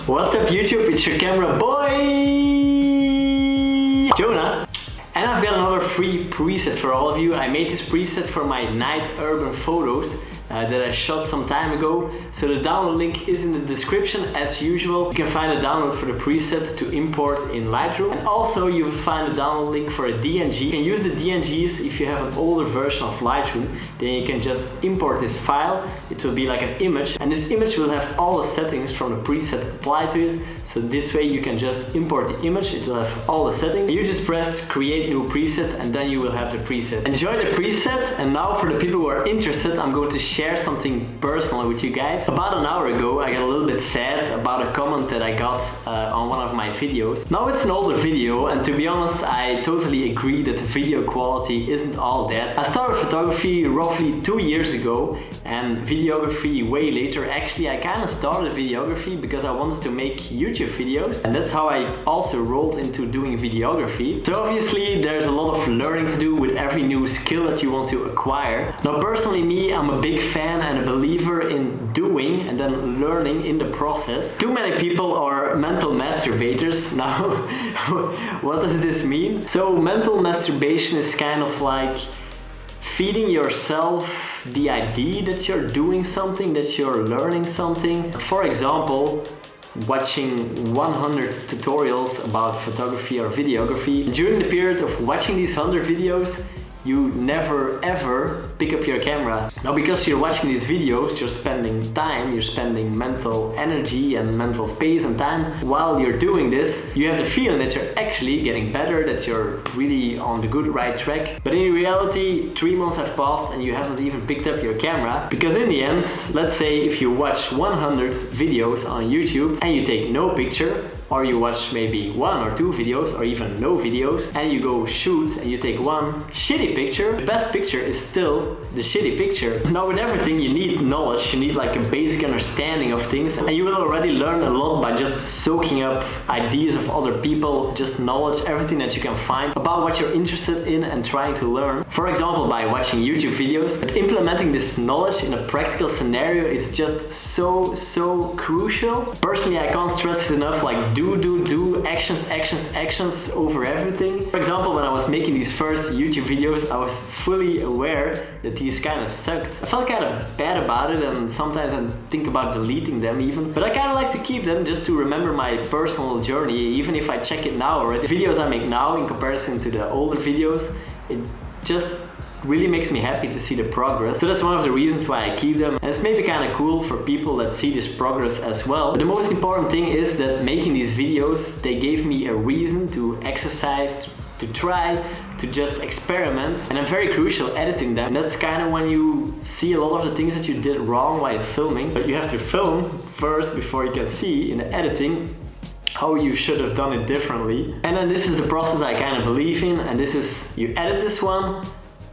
What's up YouTube, it's your camera boy, Jonah. And I've got another free preset for all of you. I made this preset for my night urban photos that I shot some time ago. So the download link is in the description as usual. You can find a download for the preset to import in Lightroom. And also you will find a download link for a DNG. You can use the DNGs if you have an older version of Lightroom. Then you can just import this file. It will be like an image. And this image will have all the settings from the preset applied to it. So this way you can just import the image. It will have all the settings. You just press create new preset and then you will have the preset. Enjoy the preset. And now for the people who are interested, I'm going to share something personal with you guys. About an hour ago I got a little bit sad about a comment that I got on one of my videos. Now it's an older video and to be honest I totally agree that the video quality isn't all that. I started photography roughly 2 years ago and videography way later. Actually I kind of started videography because I wanted to make YouTube videos and that's how I also rolled into doing videography. So obviously there's a lot of learning to do with every new skill that you want to acquire. Now personally me, I'm a big fan and a believer in doing and then learning in the process. Too many people are mental masturbators. Now what does this mean? So mental masturbation is kind of like feeding yourself the idea that you're doing something, that you're learning something. For example, watching 100 tutorials about photography or videography. During the period of watching these 100 videos, you never ever pick up your camera. Now because you're watching these videos, you're spending time, you're spending mental energy and mental space and time. While you're doing this, you have the feeling that you're actually getting better, that you're really on the good right track. But in reality, 3 months have passed and you haven't even picked up your camera. Because in the end, let's say if you watch 100 videos on YouTube and you take no picture, or you watch maybe 1 or 2 videos or even no videos and you go shoot and you take one shitty picture, the best picture is still the shitty picture. Now with everything you need knowledge, you need like a basic understanding of things and you will already learn a lot by just soaking up ideas of other people, just knowledge, everything that you can find about what you're interested in and trying to learn. For example, by watching YouTube videos, but implementing this knowledge in a practical scenario is just so crucial. Personally, I can't stress it enough, like do, actions over everything. For example, when I was making these first YouTube videos, I was fully aware that these kind of sucked. I felt kind of bad about it and sometimes I think about deleting them even. But I kind of like to keep them just to remember my personal journey. Even if I check it now already, the videos I make now in comparison to the older videos, it just really makes me happy to see the progress. So that's one of the reasons why I keep them. And it's maybe kind of cool for people that see this progress as well. But the most important thing is that making these videos, they gave me a reason to exercise, to try, to just experiment. And I'm very crucial editing them. That's kind of when you see a lot of the things that you did wrong while filming. But you have to film first before you can see in the editing how you should have done it differently. And then this is the process I kind of believe in. And this is, you edit this one,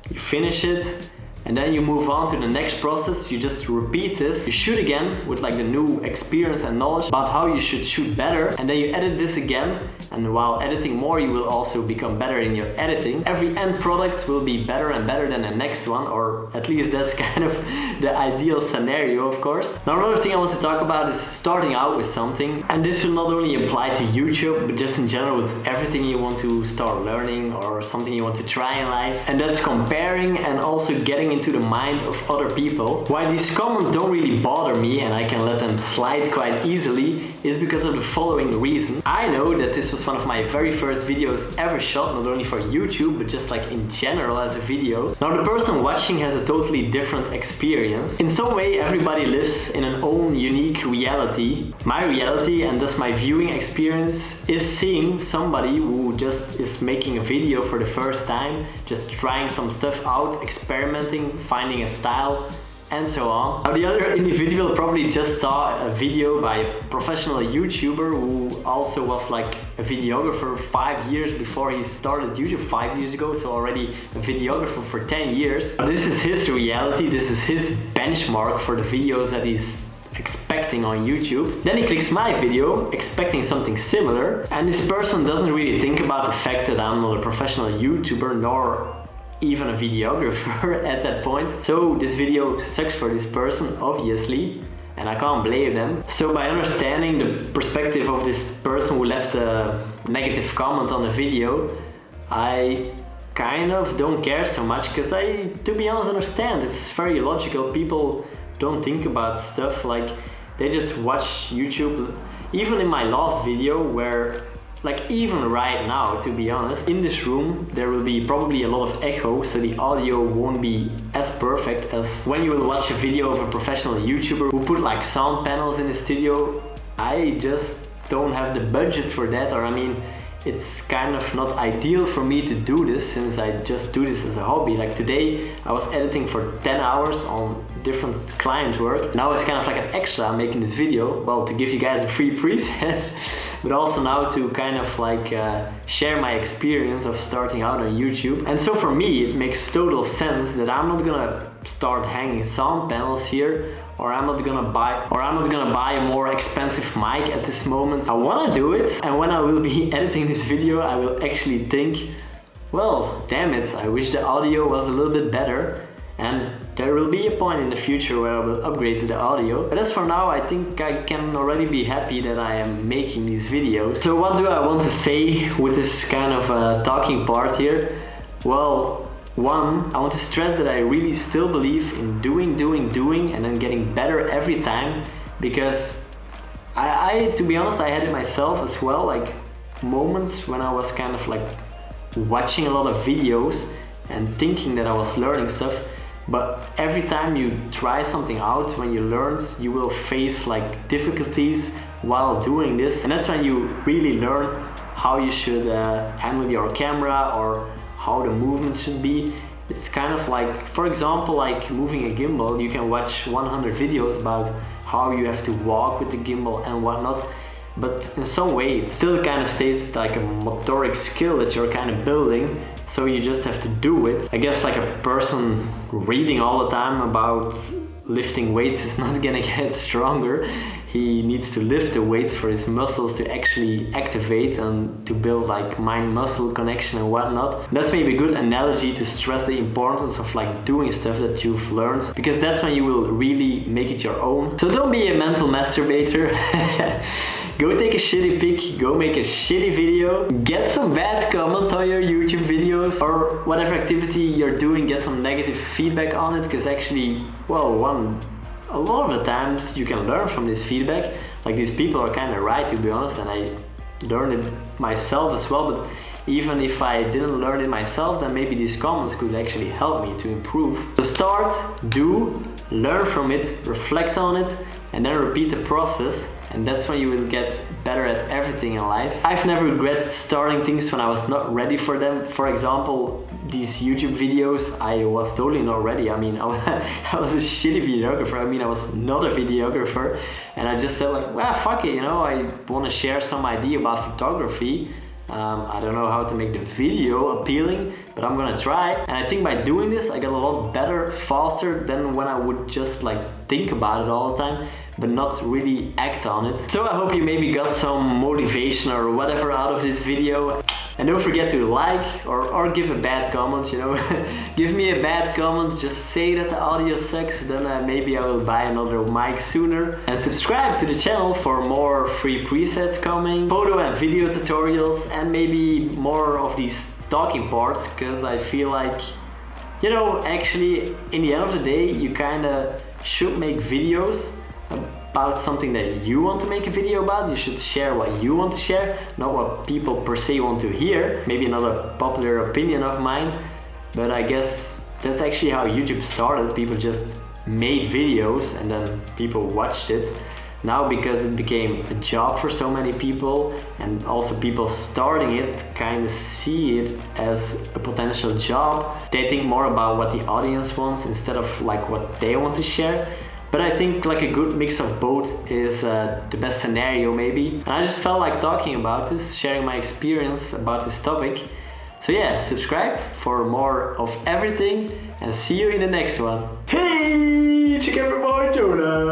you finish it, and then you move on to the next process. You just repeat this. You shoot again with like the new experience and knowledge about how you should shoot better, and then you edit this again. And while editing more, you will also become better in your editing. Every end product will be better and better than the next one, or at least that's kind of the ideal scenario, of course. Now another thing I want to talk about is starting out with something. And this will not only apply to YouTube, but just in general with everything you want to start learning or something you want to try in life. And that's comparing and also getting into the mind of other people. Why these comments don't really bother me and I can let them slide quite easily is because of the following reason. I know that this was one of my very first videos ever shot, not only for YouTube, but just like in general as a video. Now the person watching has a totally different experience. In some way, everybody lives in an own unique reality. My reality and thus my viewing experience is seeing somebody who just is making a video for the first time, just trying some stuff out, experimenting, finding a style, and so on. Now the other individual probably just saw a video by a professional YouTuber who also was like a videographer 5 years before he started YouTube, 5 years ago, so already a videographer for 10 years. This is his reality, this is his benchmark for the videos that he's expecting on YouTube. Then he clicks my video expecting something similar, and this person doesn't really think about the fact that I'm not a professional YouTuber nor even a videographer at that point. So this video sucks for this person, obviously. and I can't blame them. So by understanding the perspective of this person who left a negative comment on the video, I kind of don't care so much, because I, to be honest, understand. It's very logical. People don't think about stuff, like they just watch YouTube. Even in my last video, where like even right now, to be honest, in this room there will be probably a lot of echo, so the audio won't be as perfect as when you will watch a video of a professional YouTuber who put like sound panels in the studio. I just don't have the budget for that, or I mean, it's kind of not ideal for me to do this, since I just do this as a hobby. Like today I was editing for 10 hours on different client work. Now it's kind of like an extra making this video, well, to give you guys a free preset, but also now to kind of like share my experience of starting out on YouTube. And so for me it makes total sense that I'm not gonna start hanging sound panels here, or I'm not gonna buy a more expensive mic at this moment. I wanna do it, and when I will be editing this video I will actually think, well, damn it, I wish the audio was a little bit better. And there will be a point in the future where I will upgrade to the audio. But as for now, I think I can already be happy that I am making these videos. So what do I want to say with this kind of talking part here? Well, one, I want to stress that I really still believe in doing and then getting better every time, because I to be honest, I had it myself as well, like moments when I was kind of like watching a lot of videos and thinking that I was learning stuff, but every time you try something out, when you learn, you will face like difficulties while doing this, and that's when you really learn how you should handle your camera or how the movements should be. It's kind of like, for example, like moving a gimbal, you can watch 100 videos about how you have to walk with the gimbal and whatnot, but in some way it still kind of stays like a motoric skill that you're kind of building, so you just have to do it. I guess like a person reading all the time about lifting weights is not gonna get stronger. He needs to lift the weights for his muscles to actually activate and to build like mind-muscle connection and whatnot. That's maybe a good analogy to stress the importance of like doing stuff that you've learned, because that's when you will really make it your own. So don't be a mental masturbator. Go take a shitty pic, go make a shitty video, get some bad comments on your YouTube videos, or whatever activity you're doing, get some negative feedback on it, because actually, well, a lot of the times you can learn from this feedback. Like, these people are kind of right, to be honest, and I learned it myself as well, but even if I didn't learn it myself, then maybe these comments could actually help me to improve. So start, do, learn from it, reflect on it, and then repeat the process, and that's when you will get better at everything in life. I've never regretted starting things when I was not ready for them. For example, these YouTube videos, I was totally not ready. I mean, I was a shitty videographer. I mean, I was not a videographer, and I just said like, well, fuck it, you know, I want to share some idea about photography. I don't know how to make the video appealing, but I'm gonna try. And I think by doing this, I got a lot better, faster than when I would just like think about it all the time, but not really act on it. So I hope you maybe got some motivation or whatever out of this video. And don't forget to like or give a bad comment, you know. Give me a bad comment, just say that the audio sucks, then maybe I will buy another mic sooner. And subscribe to the channel for more free presets coming, photo and video tutorials, and maybe more of these talking parts, because I feel like, you know, actually in the end of the day, you kinda should make videos about something that you want to make a video about. You should share what you want to share, not what people per se want to hear. Maybe another popular opinion of mine, but I guess that's actually how YouTube started. People just made videos and then people watched it. Now, because it became a job for so many people, and also people starting it kind of see it as a potential job, they think more about what the audience wants instead of like what they want to share. But I think like a good mix of both is the best scenario maybe. And I just felt like talking about this, sharing my experience about this topic. So yeah, subscribe for more of everything, and see you in the next one. Hey, check out my boy Jona!